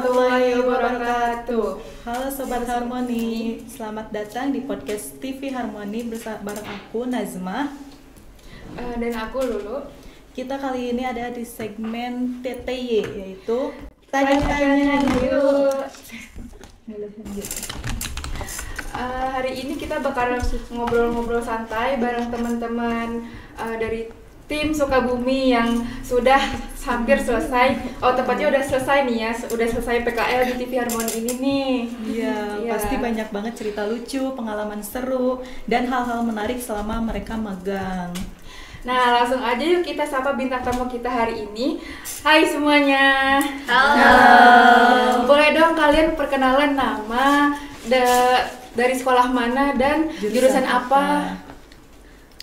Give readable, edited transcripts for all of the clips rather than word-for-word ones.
warahmatullahi wabarakatuh. Halo Sobat Harmoni, selamat datang di podcast TV Harmoni bareng aku Nazma Dan aku Lulu. Kita kali ini ada di segmen TTY, yaitu Tanya-tanya yuk. Hari ini kita bakal ngobrol-ngobrol santai bareng teman-teman dari tim Sukabumi yang sudah hampir selesai. Oh, tepatnya udah selesai nih ya, udah selesai PKL di TV Harmoni ini nih. Iya, pasti banyak banget cerita lucu, pengalaman seru, dan hal-hal menarik selama mereka magang. Nah, langsung aja yuk kita sapa bintang tamu kita hari ini. Hai semuanya. Halo. Boleh dong kalian perkenalan nama, dari sekolah mana, dan jurusan apa?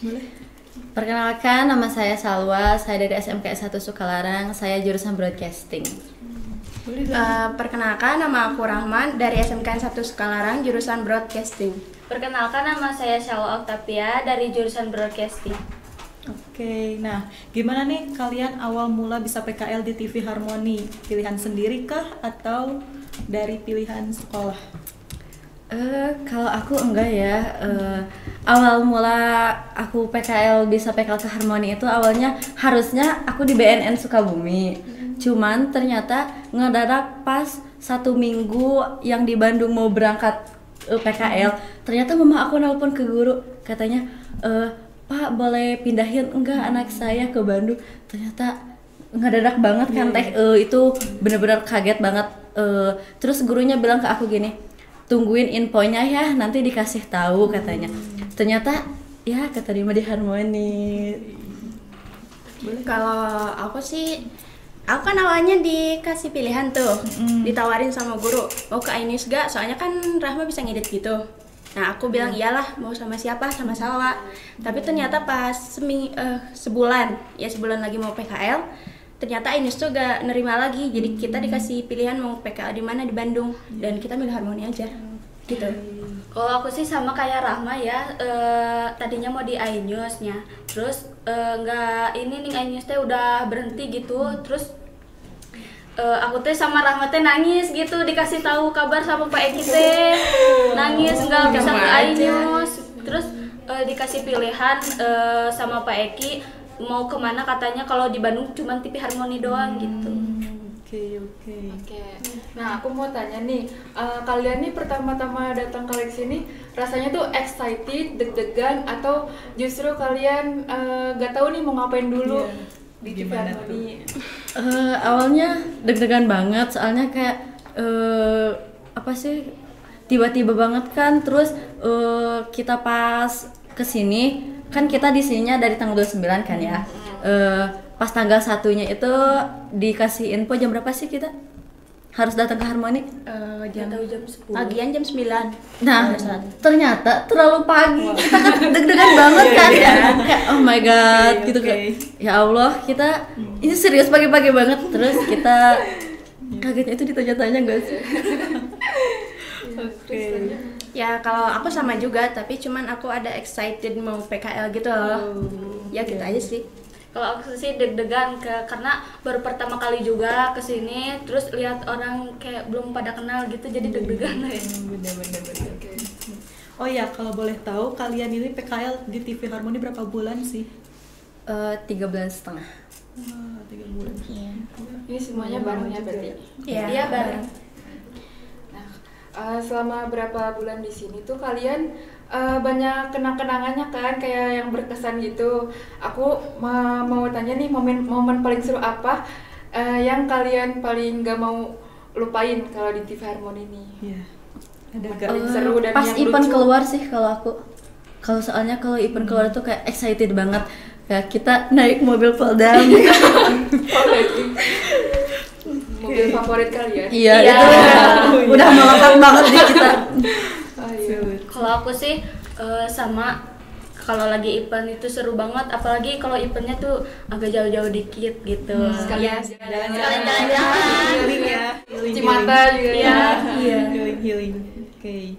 Boleh? Perkenalkan, nama saya Salwa, saya dari SMK 1 Sukalarang, saya jurusan broadcasting. Perkenalkan, nama aku Rahman dari SMK 1 Sukalarang, jurusan broadcasting. Perkenalkan, nama saya Shalwa Octavia dari jurusan broadcasting. Oke, nah gimana nih kalian awal mula bisa PKL di TV Harmoni? Pilihan sendiri kah atau dari pilihan sekolah? Kalau aku enggak ya. Awal mula aku bisa PKL ke Harmoni itu awalnya harusnya aku di BNN Sukabumi. Cuman ternyata ngedadak pas 1 minggu yang di Bandung mau berangkat PKL. Ternyata mama aku nelpon ke guru, katanya, Pak boleh pindahin enggak anak saya ke Bandung. Ternyata ngedadak banget kan teh. Itu bener-bener kaget banget. Terus gurunya bilang ke aku gini, tungguin infonya ya, nanti dikasih tahu katanya. Ternyata ya keterima di Harmoni. Kalau aku sih, aku kan awalnya dikasih pilihan tuh, ditawarin sama guru, mau ke Ainis gak? Soalnya kan Rahma bisa ngedit gitu. Nah aku bilang iyalah, mau sama siapa? Sama Salwa. Tapi ternyata pas sebulan lagi mau PKL, ternyata Ainis tuh gak nerima lagi. Jadi kita dikasih pilihan mau PKL di mana di Bandung, dan kita milih Harmoni aja gitu. Kalau aku sih sama kayak Rahma ya, tadinya mau di iNews-nya, terus nggak ini nih iNews teh udah berhenti gitu, terus aku teh sama Rahma teh nangis gitu dikasih tahu kabar sama Pak Eki teh, nangis nggak bisa ke iNews, terus dikasih pilihan sama Pak Eki mau kemana, katanya kalau di Bandung cuma TV Harmoni doang gitu. Oke. Nah, aku mau tanya nih, kalian nih pertama-tama datang ke sini rasanya tuh excited, deg-degan, atau justru kalian gak tahu nih mau ngapain dulu di TV Harmoni? Awalnya deg-degan banget, soalnya kayak tiba-tiba banget kan. Terus kita pas kesini kan, kita di sininya dari tanggal 29 kan ya. Pas tanggal 1-nya itu dikasih info jam berapa sih kita harus datang ke Harmoni? Jam 10. Pagian jam 9. Nah, ternyata terlalu pagi. Kita kan deg-degan banget kan ya. Kayak oh my god gitu kan. Ya Allah, kita ini serius pagi-pagi banget. Terus kita kagetnya itu ditanya-tanya enggak sih? Ya kalau aku sama juga, tapi cuman aku ada excited mau PKL gitu loh. Ya gitu aja sih. Kalau aku sih deg-degan karena baru pertama kali juga kesini, terus lihat orang kayak belum pada kenal gitu, jadi deg-degan ya. Bener. Oh ya, kalau boleh tahu kalian ini PKL di TV Harmoni berapa bulan sih? 3 bulan setengah. 3 bulan. Ini semuanya barengnya berarti? Iya bareng. Nah, selama berapa bulan di sini tuh kalian banyak kenang-kenangannya kan, kayak yang berkesan gitu. Aku mau tanya nih, momen paling seru apa yang kalian paling gak mau lupain kalau di TV Harmoni ini? Iya. Ada paling seru dan pas yang Ipan lucu. keluar sih kalau aku. Soalnya kalau Ipan keluar tuh kayak excited banget. Kayak kita naik mobil Polda. Mobil favorit kalian? Iya, itu udah melekat banget di kita. Kalau aku sih sama, kalau lagi event itu seru banget, apalagi kalau eventnya tuh agak jauh-jauh dikit gitu. Sekalian jalan-jalan. Healing ya. Cimata juga ya. Iya. Healing. Oke.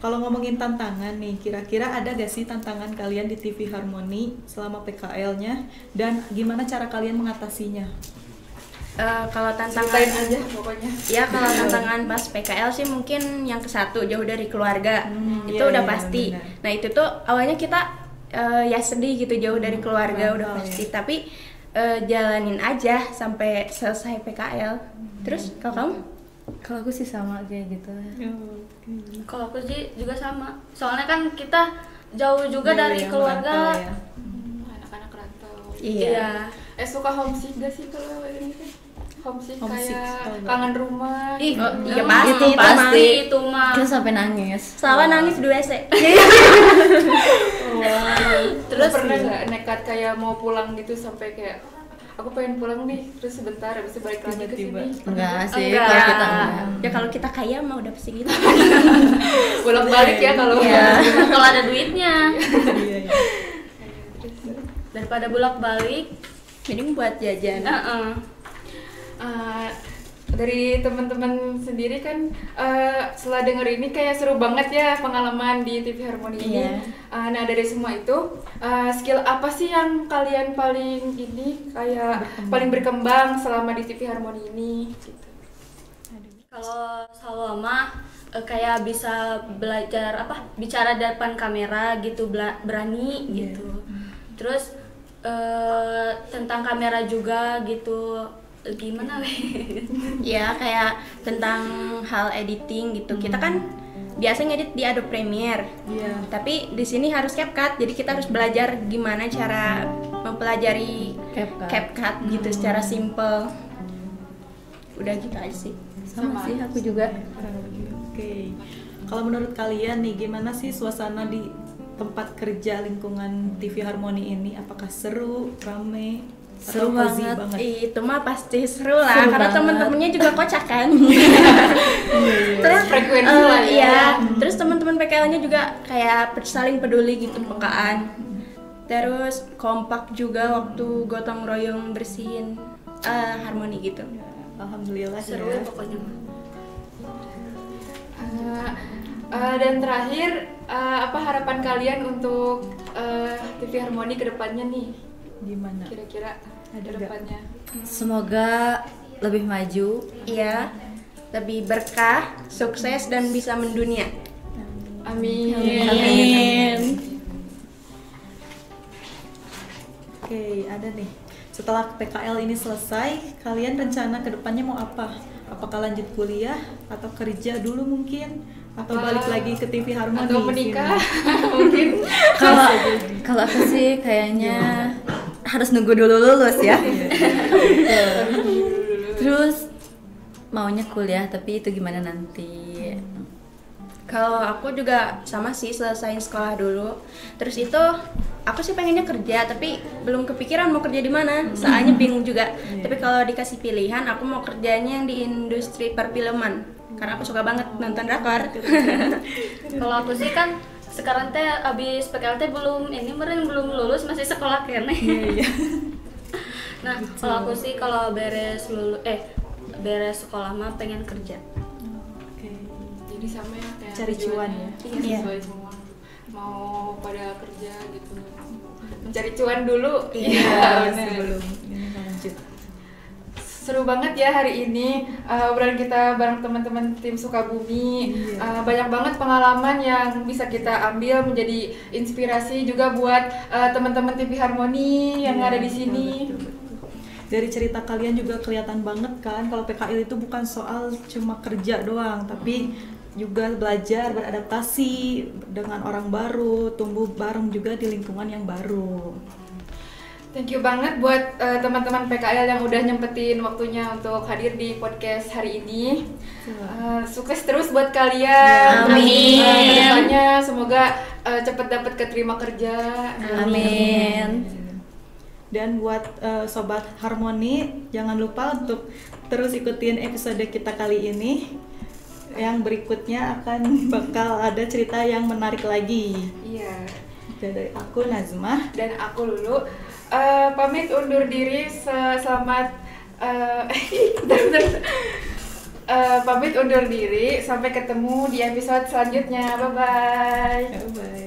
Kalau ngomongin tantangan nih, kira-kira ada gak sih tantangan kalian di TV Harmoni selama PKL-nya, dan gimana cara kalian mengatasinya? Kalau Ceritain tantangan aja pokoknya. ya kalau tantangan pas PKL sih mungkin yang ke-1 jauh dari keluarga. Itu iya, udah iya, pasti. benar. Nah, itu tuh awalnya kita ya sedih gitu jauh dari keluarga udah Bakal, pasti. Tapi jalanin aja sampai selesai PKL. Terus kalau kamu? Kalau aku sih sama kayak gitu. Kalau aku sih juga sama. Soalnya kan kita jauh juga Jauh dari yang keluarga. merantau ya. Anak-anak rantau. Iya. Suka homesick gak sih kalau ini kan? Homesick Homesick, kayak tahu nggak? kangen rumah. Ih, iya Hmm, pasti, itu itu pasti. mah. Itu mah. Kita sampai nangis. Selalu nangis di WC. Terus pernah nggak nekat kayak mau pulang gitu sampai kayak aku pengen pulang nih, terus sebentar habis itu balik lagi ke Tiba-tiba. sini. Enggak sih, Enggak. kalau kita enggak. Ya kalau kita kaya mah udah pasti gitu. Bolak balik ya kalau Kalau ada duitnya. Iya, iya. Daripada bolak-balik. Mending buat jajan. Dari teman-teman sendiri kan setelah denger ini kayak seru banget ya pengalaman di TV Harmoni ini. Iya. Nah dari semua itu skill apa sih yang kalian paling ini kayak paling berkembang selama di TV Harmoni ini? Gitu. Kalau Salwa kayak bisa belajar bicara di depan kamera gitu, berani gitu. Terus tentang kamera juga gitu. Gimana weh? Ya kayak tentang hal editing gitu. Kita kan biasa ngedit di Adobe Premiere. Iya. Tapi di sini harus CapCut. Jadi kita harus belajar gimana cara mempelajari CapCut gitu secara simple. Udah gitu aja sih. Sama sih aku juga. Oke. Kalau menurut kalian nih gimana sih suasana di tempat kerja lingkungan TV Harmoni ini? Apakah seru, rame, Seru atau cozy banget. Itu mah pasti seru lah Seru karena banget. teman-temannya juga kocak kan. Terus frekuensi lah ya. Iya, terus teman-teman PKL-nya juga kayak saling peduli gitu pekaan. Terus kompak juga waktu gotong royong bersihin Harmoni gitu. Alhamdulillah Seru ya. pokoknya mah. Dan terakhir apa harapan kalian untuk TV Harmoni kedepannya nih? Gimana? Kira-kira Ada nggak? kedepannya? Semoga lebih maju. Iya, lebih berkah, sukses dan bisa mendunia. Amin. Amin. Oke, ada nih. Setelah PKL ini selesai, kalian rencana kedepannya mau apa? Apakah lanjut kuliah atau kerja dulu mungkin? Atau balik lagi ke TV Harmoni? Atau menikah mungkin. Kalau aku sih kayaknya harus nunggu dulu lulus ya. Terus maunya kuliah tapi itu gimana nanti. Kalau aku juga sama sih, selesain sekolah dulu. Terus itu aku sih pengennya kerja tapi belum kepikiran mau kerja di mana. Soalnya bingung juga. Tapi kalau dikasih pilihan aku mau kerjanya yang di industri perfilman. Karena aku suka banget nonton drakor. Kalau aku sih kan sekarang teh abis PKL teh belum lulus, masih sekolah kene. Iya. Nah, kalau aku sih kalau beres sekolah mah pengen kerja. Oke. Jadi sama ya kayak Cari cuan ya? Iya, Iya. sesuai semua. Mau pada kerja gitu. Mencari cuan dulu. Iya, bener. sebelum ini lanjut. Seru banget ya hari ini obrolan kita bareng teman-teman tim Sukabumi. Banyak banget pengalaman yang bisa kita ambil menjadi inspirasi juga buat teman-teman TV Harmoni yang ada di sini. Betul, betul. Dari cerita kalian juga kelihatan banget kan kalau PKL itu bukan soal cuma kerja doang, tapi juga belajar beradaptasi dengan orang baru, tumbuh bareng juga di lingkungan yang baru. Thank you banget buat teman-teman PKL yang udah nyempetin waktunya untuk hadir di podcast hari ini. Sukses terus buat kalian. Amin. Kedepannya semoga cepat dapat keterima kerja. Amin. Dan buat Sobat Harmoni, jangan lupa untuk terus ikutin episode kita kali ini. Yang berikutnya akan bakal ada cerita yang menarik lagi. Iya. Dari aku Nazmah. Dan aku Lulu pamit undur diri. Selamat pamit undur diri. Sampai ketemu di episode selanjutnya. Bye bye. Bye.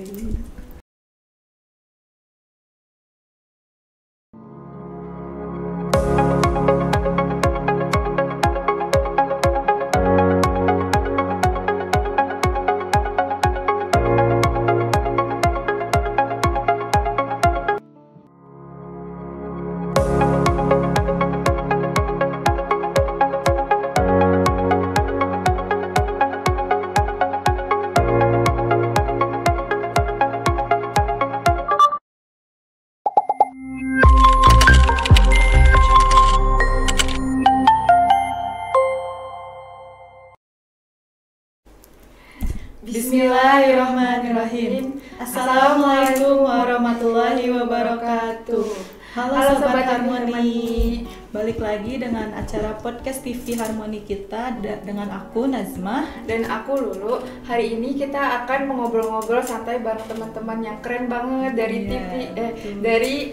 Bismillahirrahmanirrahim. Assalamualaikum warahmatullahi wabarakatuh. Halo Sobat Harmoni. Balik lagi dengan acara podcast TV Harmoni kita dengan aku Nazmah dan aku Lulu. Hari ini kita akan mengobrol-ngobrol santai bareng teman-teman yang keren banget dari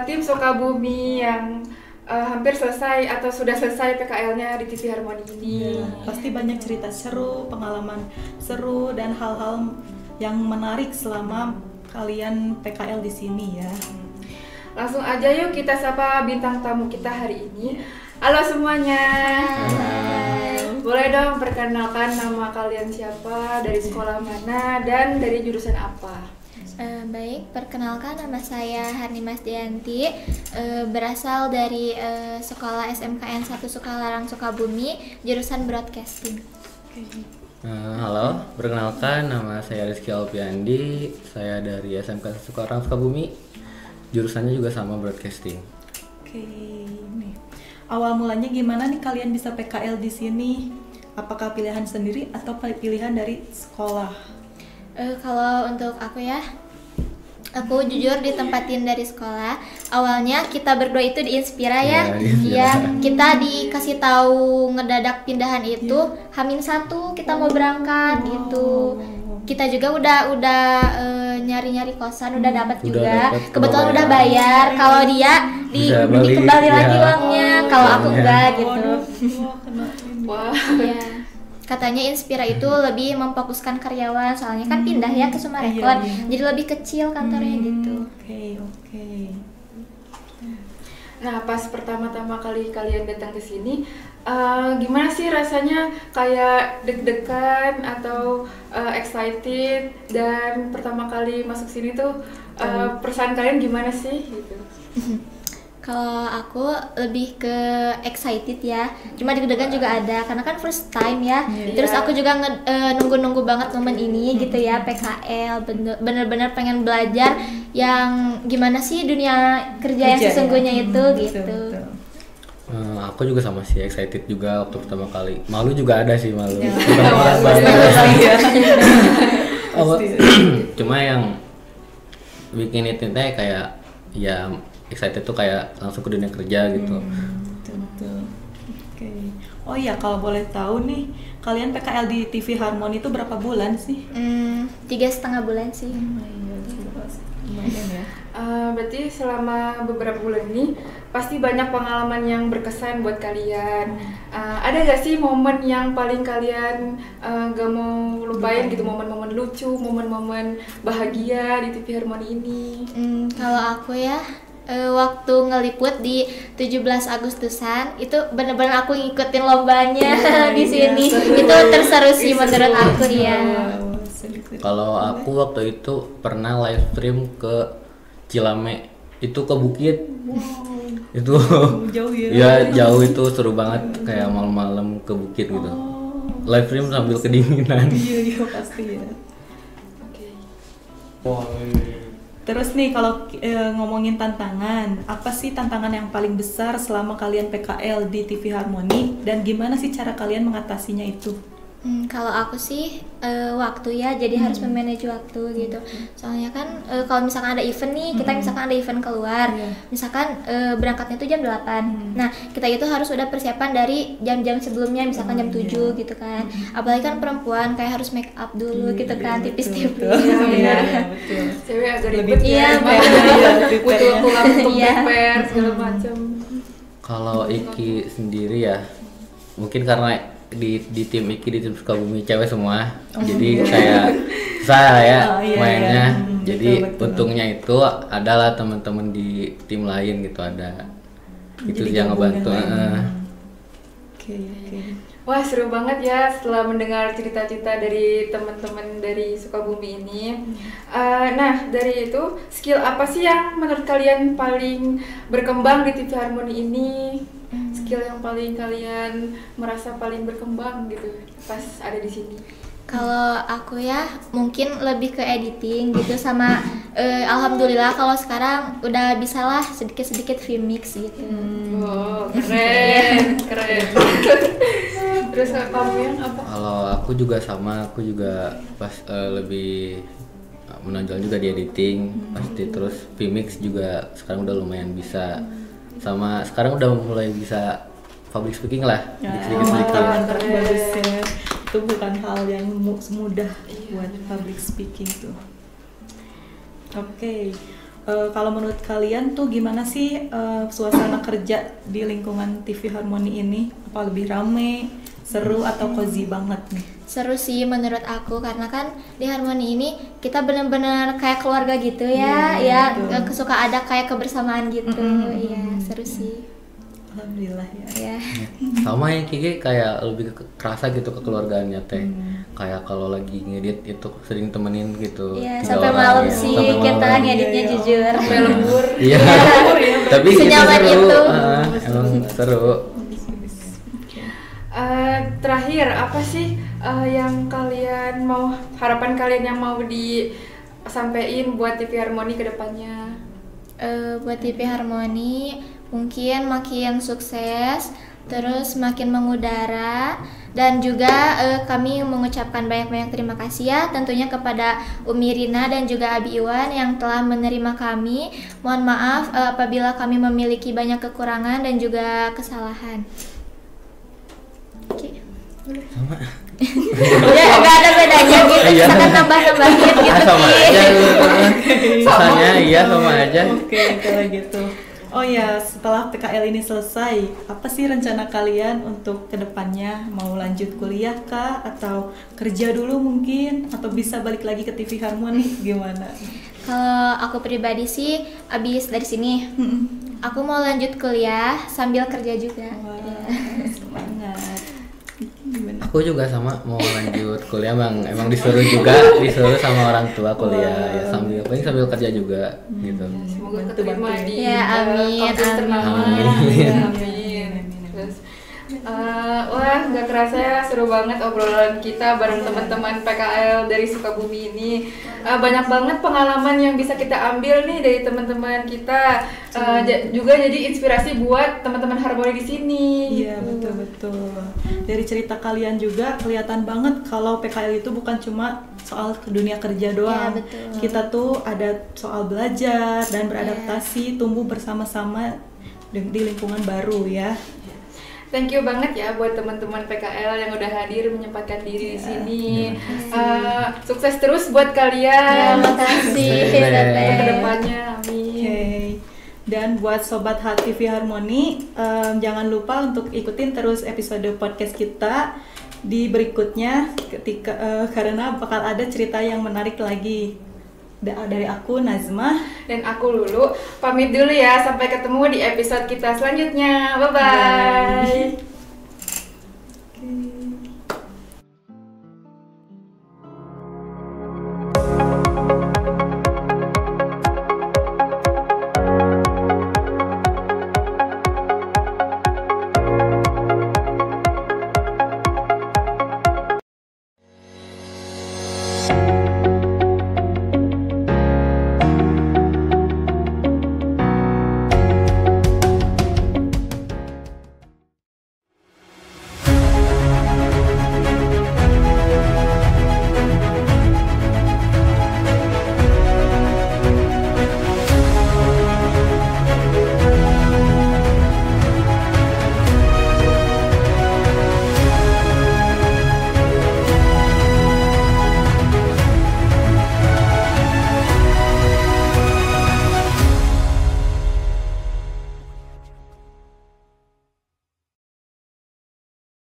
tim Sukabumi yang hampir selesai atau sudah selesai PKL-nya di TV Harmoni ini. Pasti banyak cerita seru, pengalaman seru dan hal-hal yang menarik selama kalian PKL di sini ya. Langsung aja yuk kita sapa bintang tamu kita hari ini. Halo semuanya. Halo. Boleh dong perkenalkan nama kalian siapa, dari sekolah mana, dan dari jurusan apa? Baik, perkenalkan nama saya Harnimas Dianti, berasal dari sekolah SMKN 1 Sukalarang Sukabumi, jurusan Broadcasting. Halo, perkenalkan nama saya Rizky Alpiandi, saya dari SMK Sukalarang Sukabumi, jurusannya juga sama Broadcasting. Oke, nih. Awal mulanya gimana nih kalian bisa PKL di sini? Apakah pilihan sendiri atau pilihan dari sekolah? Kalau untuk aku ya, aku jujur ditempatin dari sekolah. Awalnya kita berdua itu diinspira ya. Iya, kita dikasih tahu ngedadak pindahan itu H-1 kita mau berangkat gitu. Kita juga udah nyari-nyari kosan, udah dapat juga. Kebetulan udah bayar. Kalau dia dikembali lagi uangnya. Kalau aku enggak gitu. Wah. Iya. Katanya Inspira itu lebih memfokuskan karyawan, soalnya kan pindah ya ke Sumarekon, jadi lebih kecil kantornya gitu. Oke. Nah, pas pertama-tama kali kalian datang ke sini, gimana sih rasanya? Kayak deg-degan atau excited? Dan pertama kali masuk sini tuh perasaan kalian gimana sih gitu? Kalau aku lebih ke excited ya, cuma deg-degan juga ada karena kan first time ya. Terus aku juga nunggu-nunggu banget momen ini gitu ya, PKL. Bener-bener pengen belajar yang gimana sih dunia kerja yang sesungguhnya itu gitu. Betul. Aku juga sama sih, excited juga waktu pertama kali. Malu juga ada sih, malu. Cuma yang bikin itu kayak ya excited tuh kayak langsung ke dunia kerja gitu. Betul. Oke. Oh iya, kalau boleh tahu nih, kalian PKL di TV Harmoni itu berapa bulan sih? 3,5 bulan sih. Lumayan ya. Berarti selama beberapa bulan ini pasti banyak pengalaman yang berkesan buat kalian. Ada gak sih momen yang paling kalian gak mau lupain gitu, momen-momen lucu, momen-momen bahagia di TV Harmoni ini? Kalau aku ya, waktu ngeliput di 17 Agustusan itu bener-bener aku ngikutin lombanya di sini. Itu terseru sih menurut aku ya. Kalau aku waktu itu pernah live stream ke Cilame, itu ke bukit. Itu jauh ya. Ya jauh, itu seru banget, kayak malam-malam ke bukit gitu. Live stream sambil kedinginan. Iya pasti ya. Oke. Terus nih kalau ngomongin tantangan, apa sih tantangan yang paling besar selama kalian PKL di TV Harmoni dan gimana sih cara kalian mengatasinya itu? Kalau aku sih waktu ya, jadi harus memanage waktu gitu. Soalnya kan kalau misalkan ada event nih, kita misalkan ada event keluar, misalkan berangkatnya itu jam 8. Nah, kita itu harus udah persiapan dari jam-jam sebelumnya, misalkan jam 7 gitu kan. Apalagi kan perempuan kayak harus make up dulu gitu kan, tipis-tipis. Iya, betul. Cewek agak ribet ya, butuh waktu lama untuk prepare segala macam. Kalau Iki sendiri ya, mungkin karena di tim Iki, di tim Sukabumi cewek semua, jadi kayak susah ya mainnya. Jadi betul. Untungnya itu adalah teman-teman di tim lain gitu, ada itu yang ngebantu. Oke. Wah, seru banget ya setelah mendengar cerita-cerita dari teman-teman dari Sukabumi ini. Nah, dari itu skill apa sih yang menurut kalian paling berkembang di TV Harmoni ini? Skill yang paling kalian merasa paling berkembang gitu pas ada di sini? Kalau aku ya mungkin lebih ke editing gitu, sama alhamdulillah kalau sekarang udah bisa lah sedikit-sedikit vmix gitu. Wow, keren. Terus kamu yang apa? Kalau aku juga sama, aku juga pas lebih menonjol juga di editing pasti, terus vmix juga sekarang udah lumayan bisa, sama sekarang udah mulai bisa public speaking lah, sedikit-sedikit. Mantap, bagus ya. Itu bukan hal yang semudah buat public speaking tuh. Oke. Kalau menurut kalian tuh gimana sih suasana kerja di lingkungan TV Harmoni ini? Apa lebih rame, seru, atau cozy banget nih? Seru sih menurut aku, karena kan di Harmoni ini kita benar-benar kayak keluarga gitu ya, suka ada kayak kebersamaan gitu. Iya, seru sih. Alhamdulillah ya. Sama yang Kiki kayak lebih kerasa gitu kekeluargaannya teh. Kayak kalau lagi ngedit itu sering temenin gitu. Iya, sampai malam sih kita ngeditnya jujur. Sampai lembur. Iya. Tapi itu senyaman seru. itu. Emang seru. Terakhir apa sih yang kalian mau, harapan kalian yang mau disampaikan buat TV Harmoni ke depannya? Buat TV Harmoni mungkin makin sukses, terus makin mengudara, dan juga kami mengucapkan banyak-banyak terima kasih ya tentunya kepada Umi Rina dan juga Abi Iwan yang telah menerima kami. Mohon maaf apabila kami memiliki banyak kekurangan dan juga kesalahan. Oke. Sama. Ya nggak ada bedanya gitu, kita kan nambah-nambahin gitu. Sama aja. Misalnya iya sama aja. Oke, kalau gitu. Oh ya, setelah PKL ini selesai, apa sih rencana kalian untuk kedepannya? Mau lanjut kuliah kah? Atau kerja dulu mungkin? Atau bisa balik lagi ke TV Harmoni? Gimana? Kalau aku pribadi sih abis dari sini, aku mau lanjut kuliah sambil kerja juga. Wah, semangat. Gimana? Aku juga sama mau lanjut kuliah, emang disuruh sama orang tua kuliah ya, sambil kerja juga gitu. Semoga keterima di amin, kampus ternama. Amin. Terus wah, nggak kerasa ya, seru banget obrolan kita bareng teman-teman PKL dari Sukabumi ini. Banyak banget pengalaman yang bisa kita ambil nih dari teman-teman kita. Juga jadi inspirasi buat teman-teman Harmoni di sini. Iya, betul-betul. Dari cerita kalian juga kelihatan banget kalau PKL itu bukan cuma soal ke dunia kerja doang. Ya, betul. Kita tuh ada soal belajar dan beradaptasi, tumbuh bersama-sama di lingkungan baru ya. Thank you banget ya buat teman-teman PKL yang udah hadir menyempatkan diri di sini. Sukses terus buat kalian. Terima kasih. Untuk kedepannya, amin. Okay. Dan buat Sobat HTV Harmoni, jangan lupa untuk ikutin terus episode podcast kita di berikutnya karena bakal ada cerita yang menarik lagi. Dari aku Nazma dan aku Lulu, pamit dulu ya, sampai ketemu di episode kita selanjutnya. Bye bye.